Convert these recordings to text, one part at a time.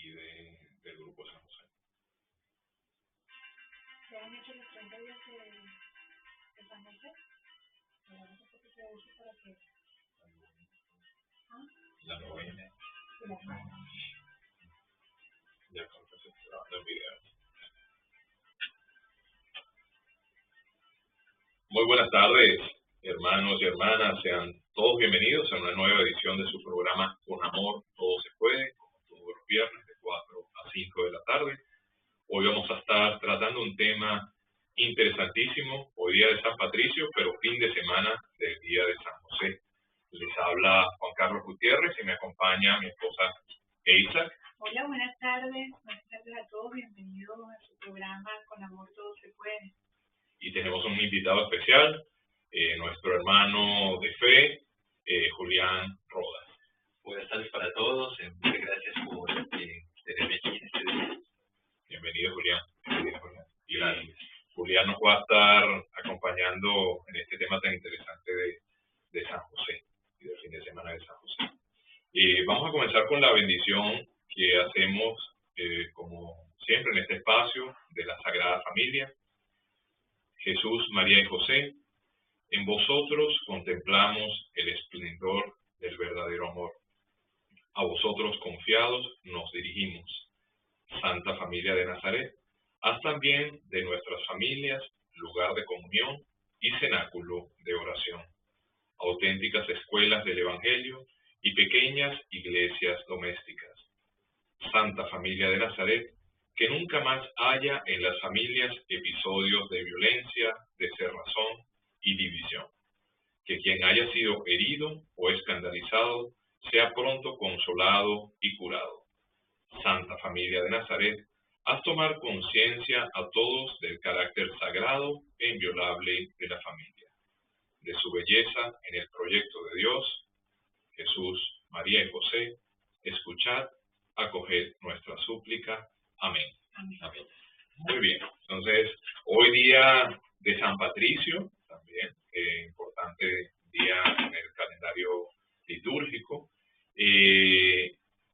aquí del Grupo San José. ¿Se han hecho los 30 días de San José? ¿Se usa para qué? La novena. Y la novena. Ya creo que se está dando el video. Muy buenas tardes, hermanos y hermanas. Sean todos bienvenidos a una nueva edición de su programa Con Amor Todo Se Puede, como todos los viernes de 4 a 5 de la tarde. Hoy vamos a estar tratando un tema interesantísimo, hoy día de San Patricio, pero fin de semana del día de San José. Les habla Juan Carlos Gutiérrez y me acompaña mi esposa Eiza. Hola, buenas tardes a todos, bienvenidos a su programa Con Amor Todo Se Puede. Y tenemos un invitado especial, nuestro hermano de fe, Julián Rodas. Buenas tardes para todos, muchas gracias por tenerme aquí en este día. Bienvenido, Julián. Bienvenido, Julián. Y Gracias. Julián nos va a estar acompañando en este tema tan interesante de San José y del fin de semana de San José. Vamos a comenzar con la bendición que hacemos, como siempre, en este espacio de la Sagrada Familia. Jesús, María y José, en vosotros contemplamos el esplendor del verdadero amor. A vosotros confiados nos dirigimos. Santa Familia de Nazaret, haz también de nuestras familias lugar de comunión y cenáculo de oración, auténticas escuelas del Evangelio y pequeñas iglesias domésticas. Santa Familia de Nazaret, que nunca más haya en las familias episodios de violencia, de cerrazón y división. Que quien haya sido herido o escandalizado sea pronto consolado y curado. Santa Familia de Nazaret, haz tomar conciencia a todos del carácter sagrado e inviolable de la familia, de su belleza en el proyecto de Dios. Jesús, María y José, escuchad, acoged nuestra súplica. Amén. Amén. Amén. Muy bien, entonces, hoy día de San Patricio, también importante día en el calendario litúrgico.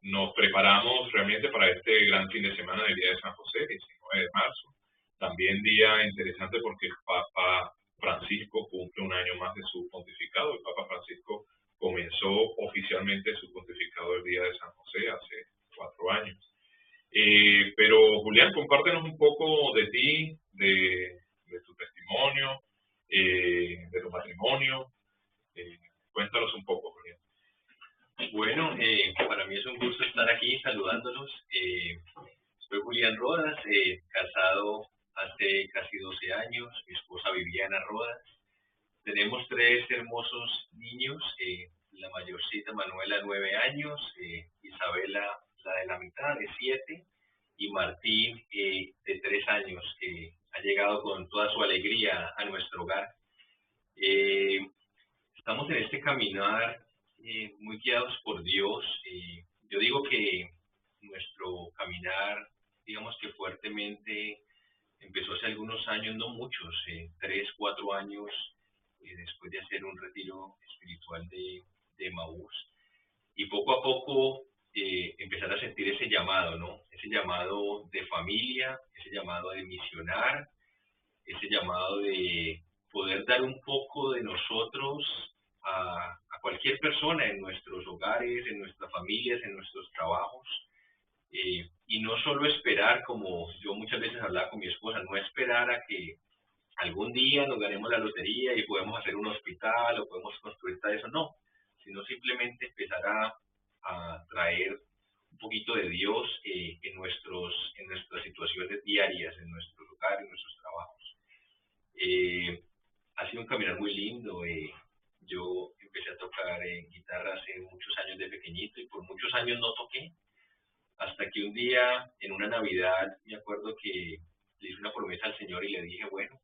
Nos preparamos realmente para este gran fin de semana del día de San José, 19 de marzo. También día interesante porque el Papa Francisco cumple un año más de su pontificado. El Papa Francisco comenzó oficialmente su pontificado el día de San José hace 4 años. Pero Julián, compártenos un poco de ti, de tu testimonio, de tu matrimonio. Cuéntanos un poco, Julián. Bueno, para mí es un gusto estar aquí saludándolos. Soy Julián Rodas, casado hace casi 12 años, mi esposa Viviana Rodas. Tenemos 3 hermosos niños, la mayorcita Manuela 9 años, Isabela la de la mitad de 7 y Martín de 3 años, que ha llegado con toda su alegría a nuestro hogar. Estamos en este caminar muy guiados por Dios. Yo digo que nuestro caminar, digamos que fuertemente, empezó hace algunos años, no muchos, 3, 4 años, después de hacer un retiro espiritual de Emaús. Y poco a poco empezar a sentir ese llamado, ¿no? Ese llamado de familia, ese llamado de misionar, ese llamado de poder dar un poco de nosotros a cualquier persona en nuestros hogares, en nuestras familias, en nuestros trabajos, y no solo esperar, como yo muchas veces hablaba con mi esposa, no esperar a que algún día nos ganemos la lotería y podemos hacer un hospital o podemos construir todo eso, no, sino simplemente empezar a traer un poquito de Dios en nuestras situaciones diarias, en nuestros hogares, en nuestros trabajos. Ha sido un caminar muy lindo. Yo empecé a tocar guitarra hace muchos años de pequeñito y por muchos años no toqué, hasta que un día en una Navidad me acuerdo que le hice una promesa al Señor y le dije, bueno,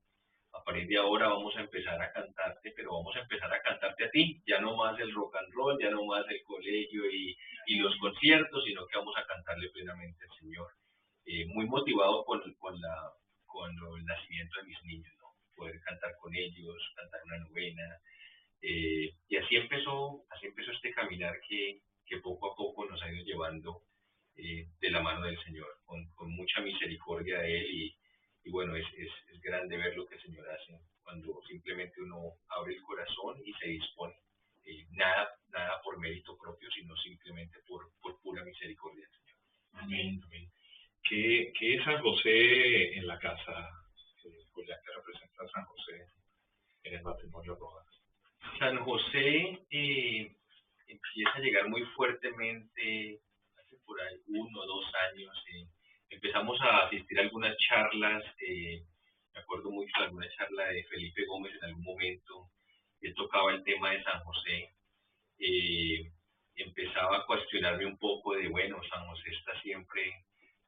a partir de ahora vamos a empezar a cantarte, pero vamos a empezar a cantarte a ti, ya no más el rock and roll, ya no más el colegio y los conciertos, sino que vamos a cantarle plenamente al Señor. Muy motivado con el nacimiento de mis niños, ¿no? Poder cantar con ellos, cantar una novena, y así empezó este caminar que poco a poco nos ha ido llevando de la mano del Señor, con mucha misericordia de Él y bueno, es grande ver lo que el Señor hace cuando simplemente uno abre el corazón y se dispone. Nada por mérito propio, sino simplemente por pura misericordia del Señor. Amén, amén. ¿Qué es San José en la casa, Julián, que representa a San José en el matrimonio Rojas? San José empieza a llegar muy fuertemente hace por ahí 1 o 2 años. Empezamos a asistir a algunas charlas, me acuerdo mucho de alguna charla de Felipe Gómez en algún momento, él tocaba el tema de San José. Empezaba a cuestionarme un poco de, bueno, San José está siempre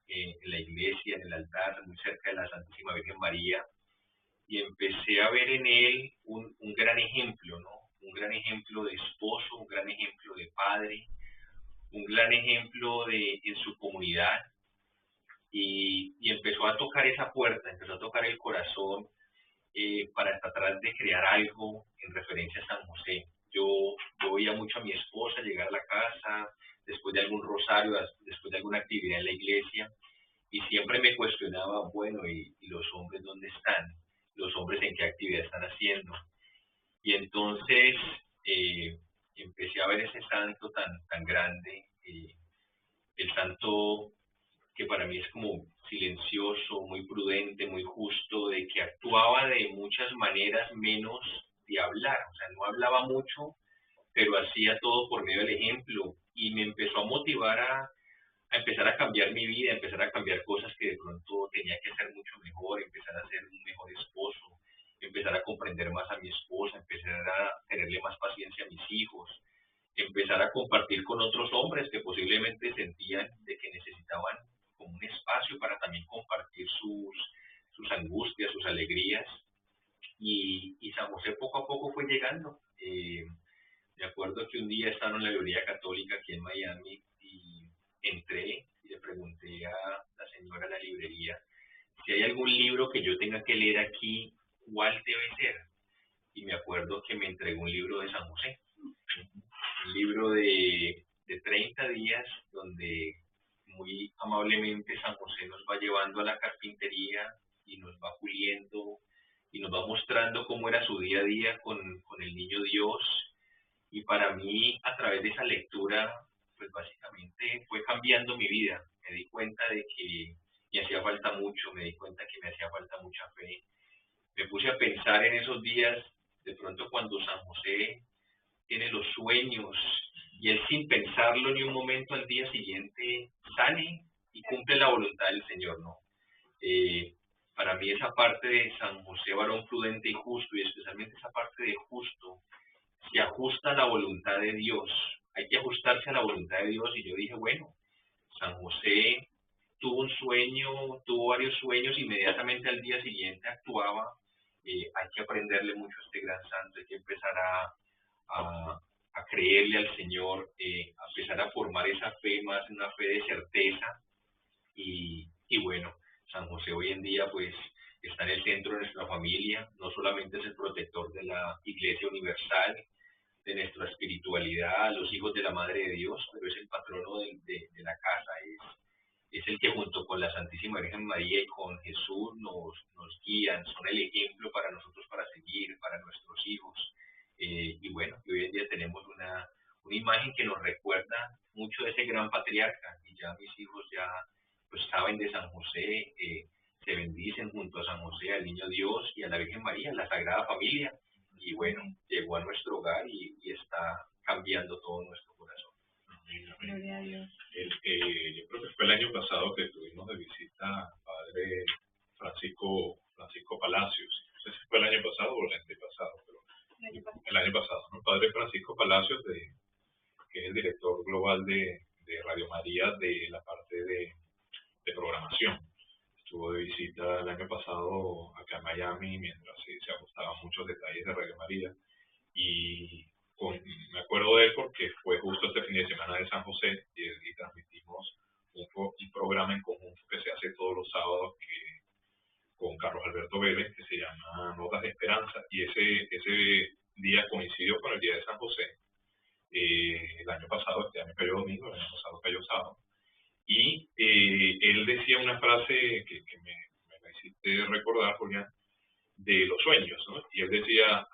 en la iglesia, en el altar, muy cerca de la Santísima Virgen María, y empecé a ver en él un gran ejemplo, ¿no? Un gran ejemplo de esposo, un gran ejemplo de padre, un gran ejemplo en su comunidad, y empezó a tocar esa puerta, empezó a tocar el corazón para tratar de crear algo en referencia a San José. Yo veía mucho a mi esposa llegar a la casa, después de algún rosario, después de alguna actividad en la iglesia, y siempre me cuestionaba, bueno, ¿y los hombres dónde están? ¿Los hombres en qué actividad están haciendo? Y entonces empecé a ver ese santo tan grande, el santo que para mí es como silencioso, muy prudente, muy justo, de que actuaba de muchas maneras menos de hablar, o sea, no hablaba mucho, pero hacía todo por medio del ejemplo, y me empezó a motivar a empezar a cambiar mi vida, a empezar a cambiar cosas que de pronto tenía que hacer mucho mejor, empezar a ser un mejor esposo, empezar a comprender más a mi esposa, empezar a tenerle más paciencia a mis hijos, empezar a compartir con otros hombres que posiblemente sentían de que necesitaban como un espacio para también compartir sus angustias, sus alegrías, y San José poco a poco fue llegando. Me acuerdo que un día estaba en la librería católica aquí en Miami y entré y le pregunté a la señora de la librería si hay algún libro que yo tenga que leer aquí, ¿cuál debe ser? Y me acuerdo que me entregó un libro de San José, un libro de 30 días donde muy amablemente San José nos va llevando a la carpintería y nos va puliendo y nos va mostrando cómo era su día a día con el niño Dios. Y para mí, a través de esa lectura, pues básicamente fue cambiando mi vida. Me di cuenta de que me hacía falta mucho, me di cuenta que me hacía falta mucha fe. Me puse a pensar en esos días, de pronto cuando San José tiene los sueños y él sin pensarlo ni un momento al día siguiente sale y cumple la voluntad del Señor, ¿no? Para mí esa parte de San José, varón prudente y justo, y especialmente esa parte de justo, se ajusta a la voluntad de Dios. Hay que ajustarse a la voluntad de Dios, y yo dije, bueno, San José tuvo un sueño, tuvo varios sueños, inmediatamente al día siguiente actuaba. Hay que aprenderle mucho a este gran santo, hay que empezar a creerle al Señor, a empezar a formar esa fe más, una fe de certeza, y bueno, San José hoy en día pues está en el centro de nuestra familia, no solamente es el protector de la Iglesia Universal, de nuestra espiritualidad, los hijos de la Madre de Dios, pero es el patrono de la casa, es el que junto con la Santísima Virgen María y con Jesús nos guían, son el ejemplo para nosotros para seguir, para nuestros hijos. Y bueno, hoy en día tenemos una imagen que nos recuerda mucho de ese gran patriarca, y ya mis hijos ya pues saben de San José, se bendicen junto a San José, al Niño Dios y a la Virgen María, la Sagrada Familia, y bueno, llegó a nuestro hogar y está cambiando todo nuestro corazón. Amén, amén. Gloria a Dios. Yo creo que fue el año pasado que tuvimos de visita al padre Francisco Palacios. No sé si fue el año pasado o el antepasado, pero el año pasado, ¿no? Padre Francisco Palacios, que es el director global de Radio María de la parte de programación. Estuvo de visita el año pasado acá en Miami mientras se ajustaban muchos detalles de Radio María, y me acuerdo de él porque fue justo este fin de semana de San José y transmitimos un programa en conjunto que se hace todos los sábados con Carlos Alberto Vélez, que se llama Notas de Esperanza, y ese día coincidió con el día de San José. El año pasado, este año cayó domingo, el año pasado cayó sábado, y una frase que me la hiciste recordar, Julián, de los sueños, ¿no? Y él decía,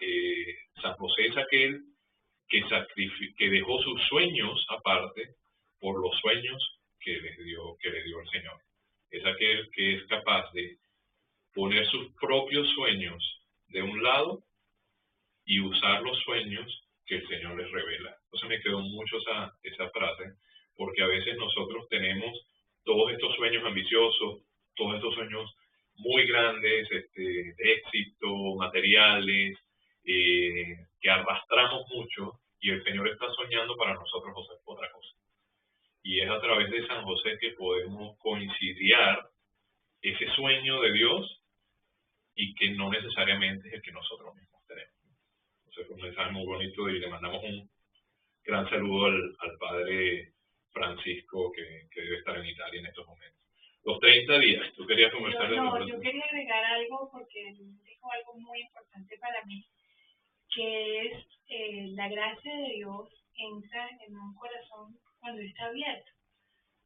San José es aquel que dejó sus sueños aparte por los sueños que le dio el Señor. Es aquel que es capaz de poner sus propios sueños de un lado y usar los sueños que el Señor les revela. Entonces me quedó mucho esa frase, porque a veces nosotros tenemos todos estos sueños ambiciosos, todos estos sueños muy grandes, de éxito, materiales, que arrastramos mucho, y el Señor está soñando para nosotros otra cosa. Y es a través de San José que podemos conciliar ese sueño de Dios y que no necesariamente es el que nosotros mismos tenemos. Entonces, un mensaje muy bonito, y le mandamos un gran saludo al padre Francisco, que debe estar en Italia en estos momentos. Los 30 días, tú querías conversar de No, yo quería agregar algo porque él dijo algo muy importante para mí, que es la gracia de Dios entra en un corazón cuando está abierto.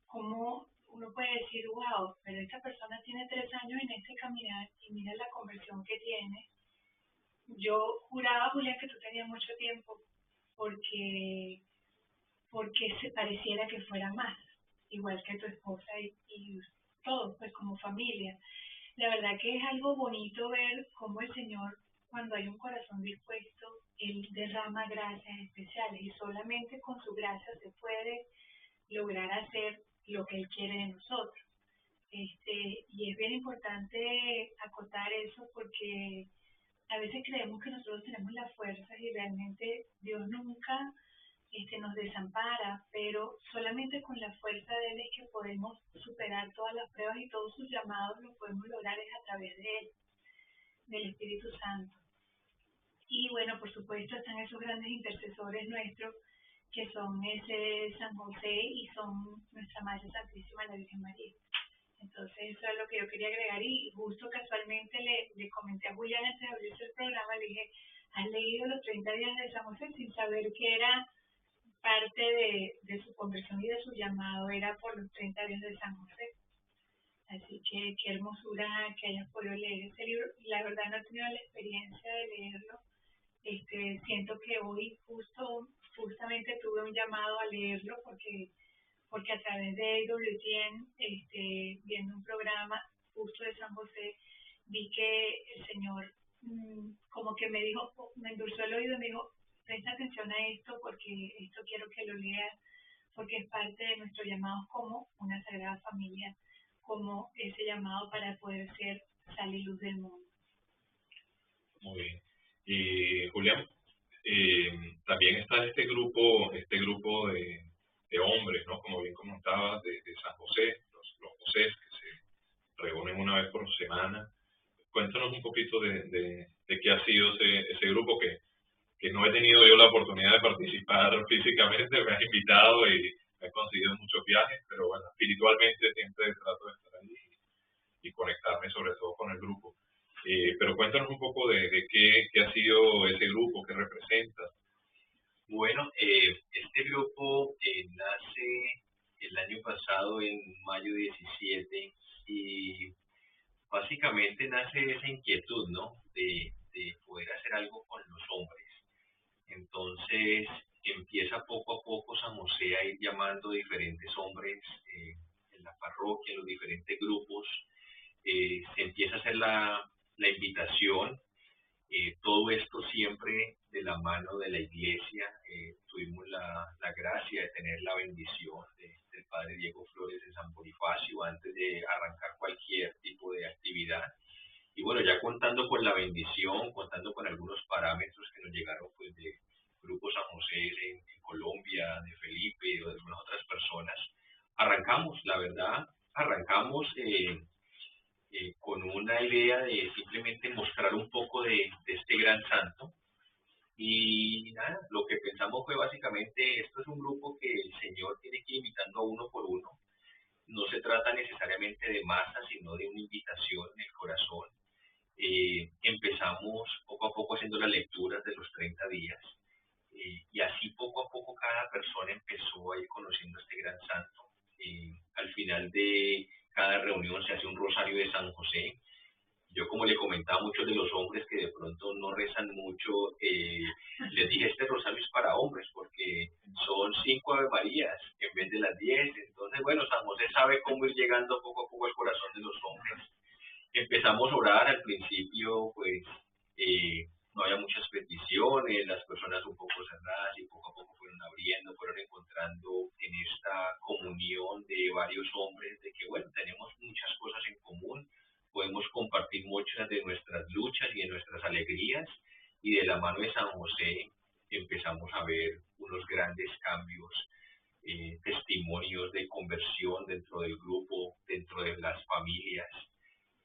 Como uno puede decir, wow, pero esta persona tiene 3 años en este caminar y mira la conversión que tiene. Yo juraba, Julián, que tú tenías mucho tiempo porque se pareciera que fuera más, igual que tu esposa y todos, pues como familia. La verdad que es algo bonito ver cómo el Señor, cuando hay un corazón dispuesto, Él derrama gracias especiales, y solamente con su gracia se puede lograr hacer lo que Él quiere de nosotros. Y es bien importante acotar eso, porque a veces creemos que nosotros tenemos las fuerzas y realmente Dios nunca nos desampara, pero solamente con la fuerza de Él es que podemos superar todas las pruebas, y todos sus llamados los podemos lograr es a través de Él, del Espíritu Santo. Y bueno, por supuesto están esos grandes intercesores nuestros, que son ese San José y son nuestra Madre Santísima, la Virgen María. Entonces eso es lo que yo quería agregar, y justo casualmente le comenté a Julián antes de abrirse el programa, le dije, ¿has leído los 30 días de San José? Sin saber que era parte de su conversión y de su llamado, era por los 30 días de San José. Así que qué hermosura que hayas podido leer ese libro. La verdad no he tenido la experiencia de leerlo. Siento que hoy justamente tuve un llamado a leerlo, porque a través de AWTN, viendo un programa justo de San José, vi que el Señor como que me dijo, me endulzó el oído y me dijo, presta atención a esto, porque esto quiero que lo leas, porque es parte de nuestro llamado como una sagrada familia, como ese llamado para poder ser sal y luz del mundo. Muy bien. Y Julián, también está este grupo de hombres, ¿no? Como bien comentabas, de San José, los Josés, que se reúnen una vez por semana. Cuéntanos un poquito de qué ha sido ese grupo, que no he tenido yo la oportunidad de participar físicamente, me has invitado y me he conseguido muchos viajes, pero bueno, espiritualmente siempre trato de estar ahí y conectarme sobre todo con el grupo. Pero cuéntanos un poco de qué ha sido ese grupo, qué representa. Bueno, este grupo nace el año pasado en mayo 17, y básicamente nace esa inquietud, ¿no? De poder hacer algo con los hombres. Entonces empieza poco a poco San José a ir llamando diferentes hombres en la parroquia, en los diferentes grupos. Se empieza a hacer la invitación, todo esto siempre de la mano de la iglesia. Tuvimos la gracia de tener la bendición del padre Diego Flores de San Bonifacio antes de arrancar cualquier tipo de actividad. Y bueno, ya contando con la bendición, contando con algunos parámetros que nos llegaron pues de Grupo San José en Colombia, de Felipe o de algunas otras personas, arrancamos, la verdad, con una idea de simplemente mostrar un poco de este gran santo. Y nada, lo que pensamos fue básicamente, esto es un grupo que el Señor tiene que ir invitando a uno por uno. No se trata necesariamente de masa, sino de una invitación en el corazón. Empezamos poco a poco haciendo las lecturas de los 30 días, y así poco a poco cada persona empezó a ir conociendo a este gran santo. Al final de cada reunión se hace un rosario de San José. Yo, como le comentaba a muchos de los hombres que de pronto no rezan mucho, les dije, este rosario es para hombres, porque son 5 Ave Marías en vez de las 10. Entonces, bueno, San José sabe cómo ir llegando poco a poco al corazón de los hombres. Empezamos a orar al principio, pues no había muchas peticiones, las personas un poco cerradas, y poco a poco fueron abriendo, fueron encontrando en esta comunión de varios hombres de que, bueno, tenemos muchas cosas en común, podemos compartir muchas de nuestras luchas y de nuestras alegrías, y de la mano de San José empezamos a ver unos grandes cambios, testimonios de conversión dentro del grupo, dentro de las familias.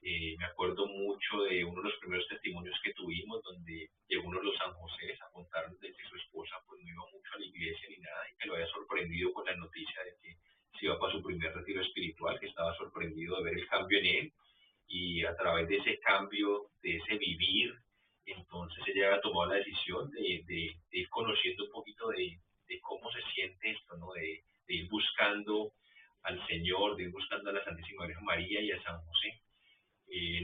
Me acuerdo mucho de uno de los primeros testimonios que tuvimos, donde llegó uno de los San José a contarnos de que su esposa pues no iba mucho a la iglesia ni nada, y que lo había sorprendido con la noticia de que se iba para su primer retiro espiritual, que estaba sorprendido de ver el cambio en él, y a través de ese cambio, de ese vivir, entonces ella había tomado la decisión de ir conociendo un poquito de cómo se siente esto, ¿no? De ir buscando al Señor, de ir buscando a la Santísima Virgen María y a San José.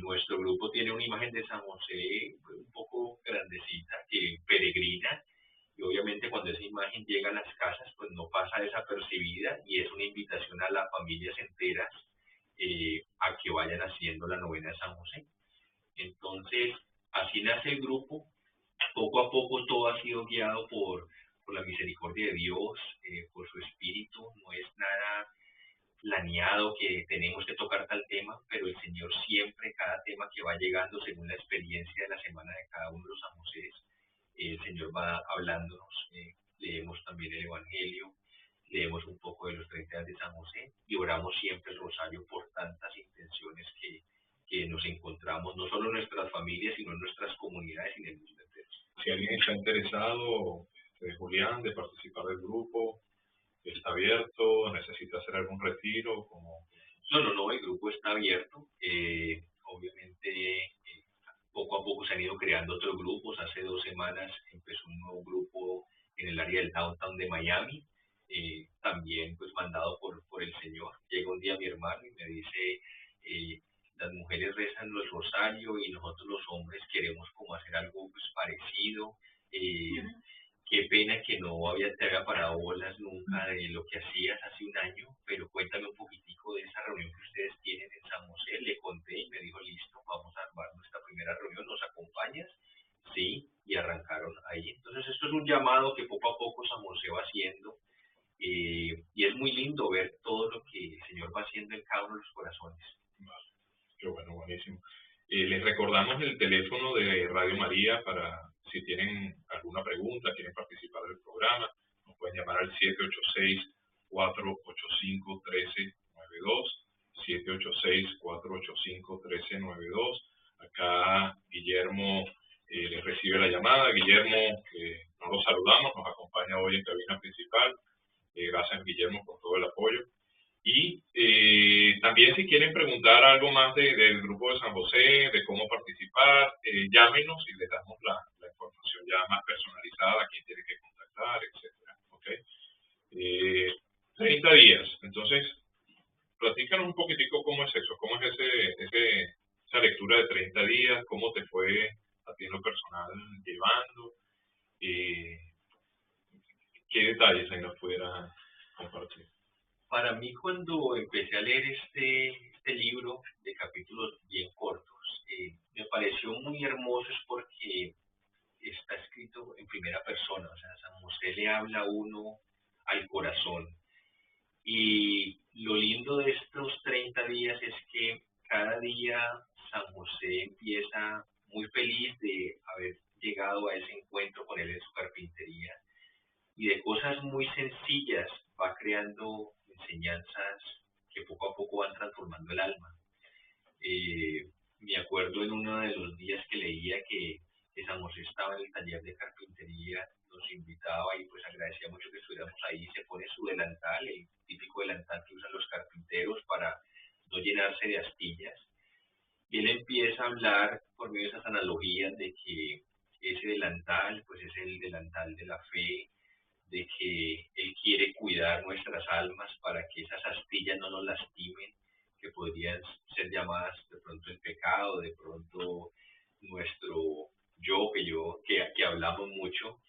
Nuestro grupo tiene una imagen de San José un poco grandecita, que peregrina, y obviamente cuando esa imagen llega a las casas, pues no pasa desapercibida, y es una invitación a las familias enteras a que vayan haciendo la novena de San José. Entonces, así nace el grupo. Poco a poco todo ha sido guiado por la misericordia de Dios, por su espíritu. No es nada planeado que tenemos que tocar tal tema, pero el Señor siempre, cada tema que va llegando según la experiencia de la semana de cada uno de los San José, el Señor va hablándonos. Leemos también el Evangelio, leemos un poco de los 30 días de San José y oramos siempre el rosario por tantas intenciones que nos encontramos, no solo en nuestras familias, sino en nuestras comunidades y en el mundo entero. Si alguien está interesado, Julián, de participar del grupo, ¿está abierto? ¿Necesita hacer algún retiro? No, el grupo está abierto. Obviamente, poco a poco se han ido creando otros grupos. Hace 2 semanas empezó un nuevo grupo en el área del downtown de Miami, también pues mandado por el Señor. Llega un día mi hermano y me dice, las mujeres rezan el rosario y nosotros los hombres queremos como hacer algo pues parecido. Qué pena que no te había parado bolas nunca de lo que hacías hace un año, pero cuéntame un poquitico de esa reunión que ustedes tienen en San José. Le conté y me dijo, listo, vamos a armar nuestra primera reunión, ¿nos acompañas? Sí, y arrancaron ahí. Entonces esto es un llamado que poco a poco San José va haciendo, y es muy lindo ver todo lo que el Señor va haciendo en cada uno de los corazones. Vale. Qué bueno, buenísimo. Les recordamos el teléfono de Radio María para si tienen alguna pregunta, quieren participar del programa, nos pueden llamar al 786-485-1392, 786-485-1392. Acá Guillermo les recibe la llamada. Guillermo, no lo saludamos, nos acompaña hoy en cabina principal. Gracias, Guillermo, por todo el apoyo. Y también si quieren preguntar algo más del grupo de San José, de cómo participar, llámenos y les damos la información ya más personalizada, a quién tiene que contactar, etcétera. ¿Okay? 30 días. Entonces, platícanos un poquitico cómo es eso, cómo es esa lectura de 30 días, cómo te fue a ti en lo personal llevando, qué detalles ahí nos pudiera compartir. Para mí, cuando empecé a leer este libro de capítulos bien cortos, me pareció muy hermoso, es porque está escrito en primera persona. O sea, San José le habla a uno al corazón. Y lo lindo de estos 30 días es que cada día San José empieza muy feliz de haber llegado a ese encuentro con él en su carpintería, y de cosas muy sencillas va creando enseñanzas que poco a poco van transformando el alma. Me acuerdo en uno de los días que leía que San José estaba en el taller de carpintería, nos invitaba y pues agradecía mucho que estuviéramos ahí. Se pone su delantal, el típico delantal que usan los carpinteros para no llenarse de astillas, y él empieza a hablar por medio de esas analogías de que ese delantal pues es el delantal de la fe, de que Él quiere cuidar nuestras almas para que esas astillas no nos lastimen, que que podrían ser llamadas de pronto el pecado, de pronto nuestro yo, que hablamos mucho,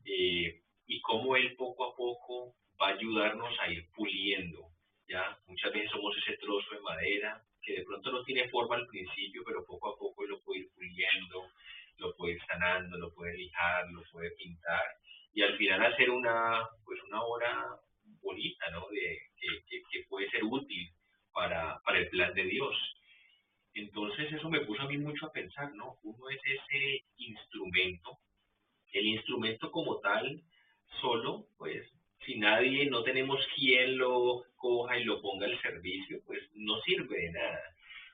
y cómo Él poco a poco va a ayudarnos a ir puliendo, ¿ya? Muchas veces somos ese trozo de madera que de pronto no tiene forma al principio, pero poco a poco Él lo puede ir puliendo, lo puede ir sanando, lo puede lijar, lo puede pintar, y al final hacer una obra bonita, ¿no? Que puede ser útil para el plan de Dios. Entonces eso me puso a mí mucho a pensar, ¿no? Uno es ese instrumento, el instrumento como tal, solo, pues, si nadie, no tenemos quien lo coja y lo ponga al servicio, pues no sirve de nada.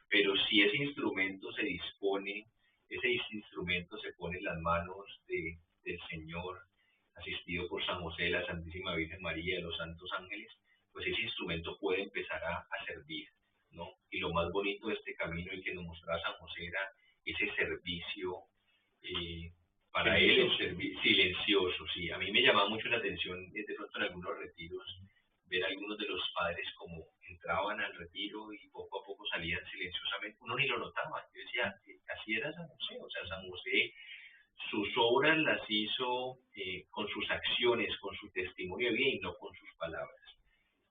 Pero si ese instrumento se dispone, ese instrumento se pone en las manos del Señor, asistido por San José, la Santísima Virgen María, los santos ángeles, pues ese instrumento puede empezar a servir, ¿no? Y lo más bonito de este camino y que nos mostraba San José era ese servicio, para él el servicio silencioso, sí. A mí me llamaba mucho la atención de pronto en algunos retiros, ver a algunos de los padres como entraban al retiro y poco a poco salían silenciosamente, uno ni lo notaba. Yo decía, así era San José, o sea, San José sus obras las hizo con sus acciones, con su testimonio de vida y no con sus palabras.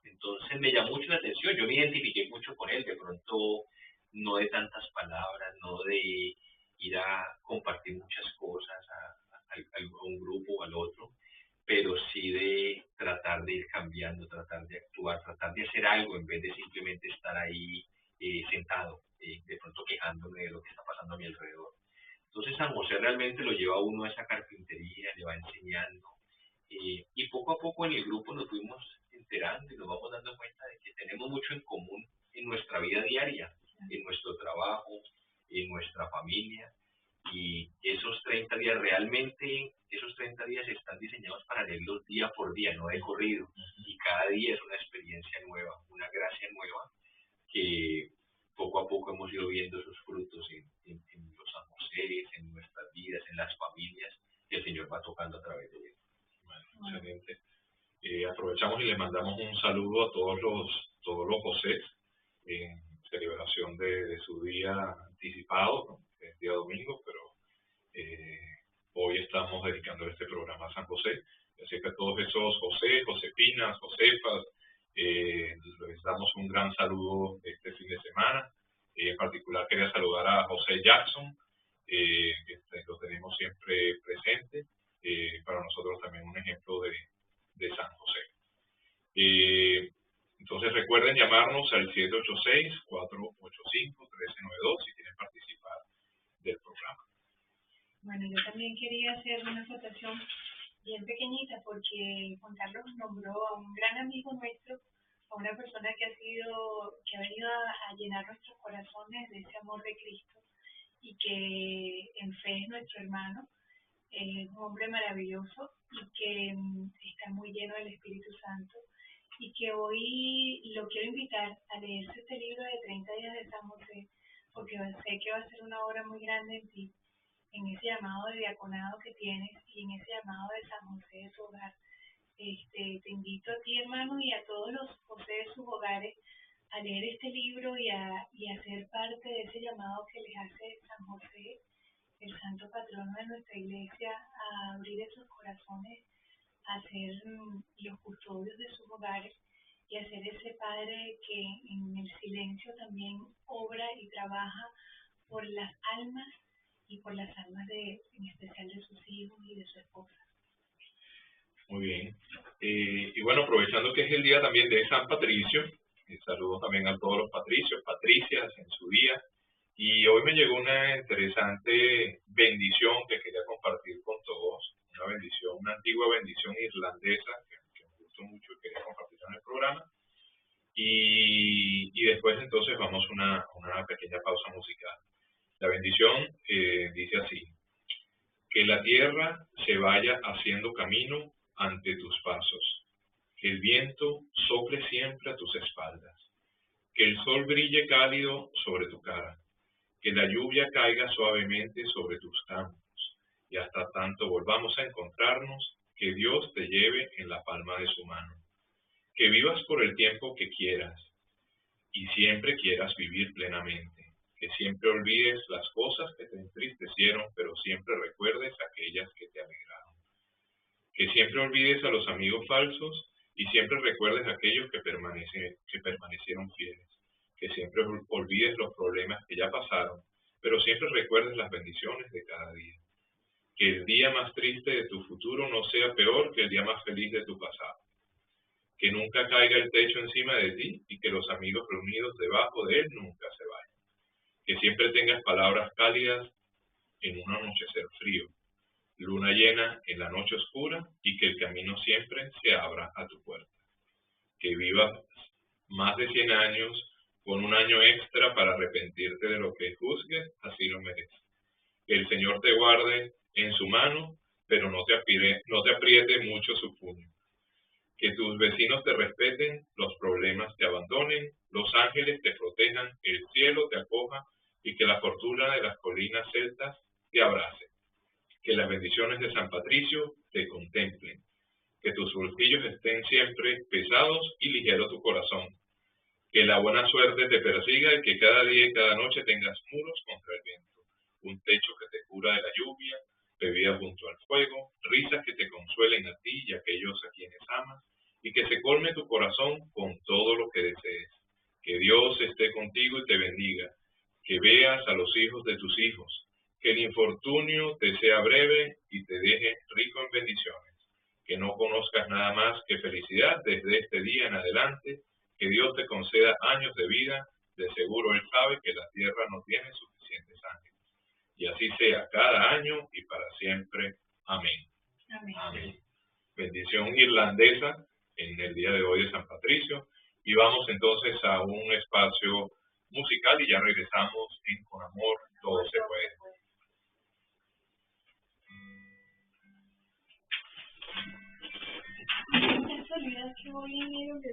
Entonces me llamó mucho la atención, yo me identifiqué mucho con él, de pronto no de tantas palabras, no de ir a compartir muchas cosas a un grupo o al otro, pero sí de tratar de ir cambiando, tratar de actuar, tratar de hacer algo en vez de simplemente estar ahí sentado, de pronto quejándome de lo que está pasando a mi alrededor. Entonces San José realmente lo lleva a uno a esa carpintería, le va enseñando, y poco a poco en el grupo nos fuimos enterando y nos vamos dando cuenta de que tenemos mucho en común en nuestra vida diaria, en nuestro trabajo, en nuestra familia, y esos 30 días realmente, esos 30 días están diseñados para leerlos día por día, no de corrido, y cada día es una experiencia nueva, una gracia nueva, que poco a poco hemos ido viendo esos frutos en los San José, en nuestras vidas, en las familias, que el Señor va tocando a través de ellos. Bueno, excelente. Aprovechamos y le mandamos un saludo a todos los José en celebración de su día anticipado, ¿no? Que es día domingo, pero hoy estamos dedicando este programa a San José. Así que a todos esos José, Josefinas, Josefas, les damos un gran saludo este fin de semana. En particular quería saludar a José Jackson, que lo tenemos siempre presente. Para nosotros también un ejemplo de San José. Entonces recuerden llamarnos al 786-485-1392 si quieren participar del programa. Bueno, yo también quería hacer una acotación bien pequeñita porque Juan Carlos nombró a un gran amigo nuestro, a una persona que ha venido a llenar nuestros corazones de ese amor de Cristo y que en fe es nuestro hermano. Es un hombre maravilloso y que está muy lleno del Espíritu Santo y que hoy lo quiero invitar a leerse este libro de 30 días de San José, porque sé que va a ser una obra muy grande en ti, en ese llamado de diaconado que tienes y en ese llamado de San José de tu hogar. Te invito a ti, hermano, y a todos los José de sus hogares a leer este libro y a ser parte de ese llamado que les hace San José, el santo patrono de nuestra iglesia, a abrir esos corazones, a ser los custodios de sus hogares y a ser ese padre que en el silencio también obra y trabaja por las almas y por las almas en especial de sus hijos y de su esposa. Muy bien. Y bueno, aprovechando que es el día también de San Patricio, saludo también a todos los patricios, patricias en su día. Y hoy me llegó una interesante bendición que quería compartir con todos, una antigua bendición irlandesa que me gustó mucho y quería compartir en el programa. Y después entonces vamos a una pequeña pausa musical. La bendición dice así: que la tierra se vaya haciendo camino ante tus pasos, que el viento sople siempre a tus espaldas, que el sol brille cálido sobre tu cara, que la lluvia caiga suavemente sobre tus campos, y hasta tanto volvamos a encontrarnos, que Dios te lleve en la palma de su mano, que vivas por el tiempo que quieras, y siempre quieras vivir plenamente. Que siempre olvides las cosas que te entristecieron, pero siempre recuerdes aquellas que te alegraron. Que siempre olvides a los amigos falsos y siempre recuerdes a aquellos que permanecieron fieles. Que siempre olvides los problemas que ya pasaron, pero siempre recuerdes las bendiciones de cada día. Que el día más triste de tu futuro no sea peor que el día más feliz de tu pasado. Que nunca caiga el techo encima de ti y que los amigos reunidos debajo de él nunca se vayan. Que siempre tengas palabras cálidas en un anochecer frío, luna llena en la noche oscura y que el camino siempre se abra a tu puerta. Que vivas más de 100 años con un año extra para arrepentirte de lo que juzgues, así lo mereces. Que el Señor te guarde en su mano, pero no te apriete mucho su puño. Que tus vecinos te respeten, los problemas te abandonen, los ángeles te protejan, el cielo te acoja y que la fortuna de las colinas celtas te abrace. Que las bendiciones de San Patricio te contemplen. Que tus bolsillos estén siempre pesados y ligero tu corazón. Que la buena suerte te persiga y que cada día y cada noche tengas muros contra el viento, un techo que te cura de la lluvia, bebida junto al fuego, risas que te consuelen a ti y a aquellos a quienes amas, y que se colme tu corazón con todo lo que desees. Que Dios esté contigo y te bendiga, que veas a los hijos de tus hijos, que el infortunio te sea breve y te deje rico en bendiciones, que no conozcas nada más que felicidad desde este día en adelante, que Dios te conceda años de vida, de seguro Él sabe que la tierra no tiene suficientes ángeles. Y así sea cada año y para siempre. Amén. Amén. Amén. Bendición irlandesa en el día de hoy de San Patricio. Y vamos entonces a un espacio musical y ya regresamos en Con Amor Todo Se Puede. Casualidad que hoy enero de